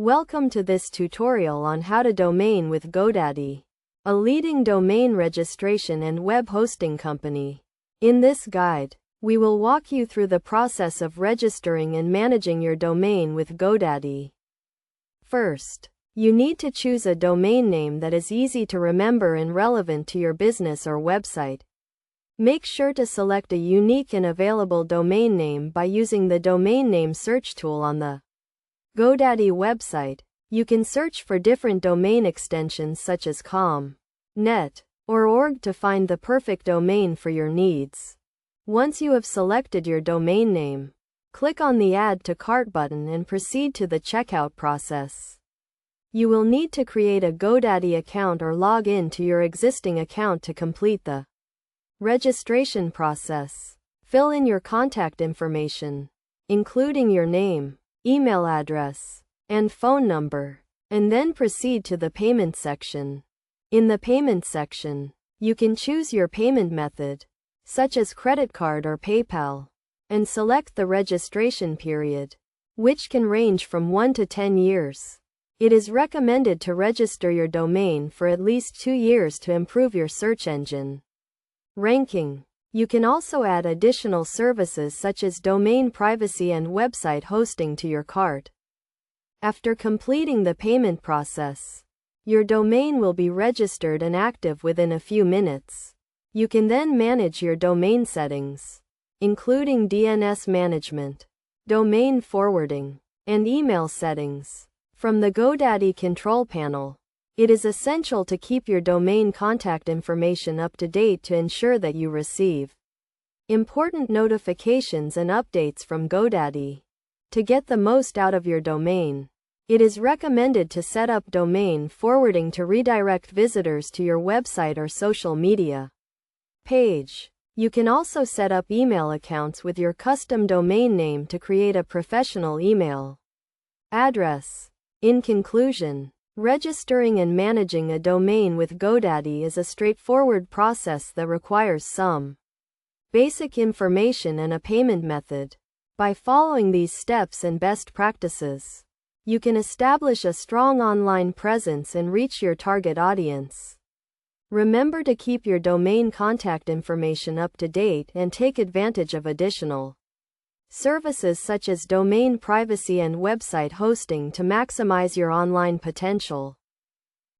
Welcome to this tutorial on how to domain with Godaddy, a leading domain registration and web hosting company. In this guide, we will walk you through the process of registering and managing your domain with Godaddy. First, you need to choose a domain name that is easy to remember and relevant to your business or website. Make sure to select a unique and available domain name by using the domain name search tool on the Godaddy website. You can search for different domain extensions such as .com, .net, or .org to find the perfect domain for your needs. Once you have selected your domain name, click on the Add to Cart button and proceed to the checkout process. You will need to create a Godaddy account or log in to your existing account to complete the registration process. Fill in your contact information, including your name, email address, and phone number, and then proceed to the payment section. In the payment section, you can choose your payment method, such as credit card or PayPal, and select the registration period, which can range from 1 to 10 years. It is recommended to register your domain for at least 2 years to improve your search engine ranking. You can also add additional services such as domain privacy and website hosting to your cart. After completing the payment process, your domain will be registered and active within a few minutes. You can then manage your domain settings, including DNS management, domain forwarding, and email settings, from the Godaddy control panel. It is essential to keep your domain contact information up to date to ensure that you receive important notifications and updates from Godaddy. To get the most out of your domain, it is recommended to set up domain forwarding to redirect visitors to your website or social media page. You can also set up email accounts with your custom domain name to create a professional email address. In conclusion, registering and managing a domain with Godaddy is a straightforward process that requires some basic information and a payment method. By following these steps and best practices, you can establish a strong online presence and reach your target audience. Remember to keep your domain contact information up to date and take advantage of additional services such as domain privacy and website hosting to maximize your online potential.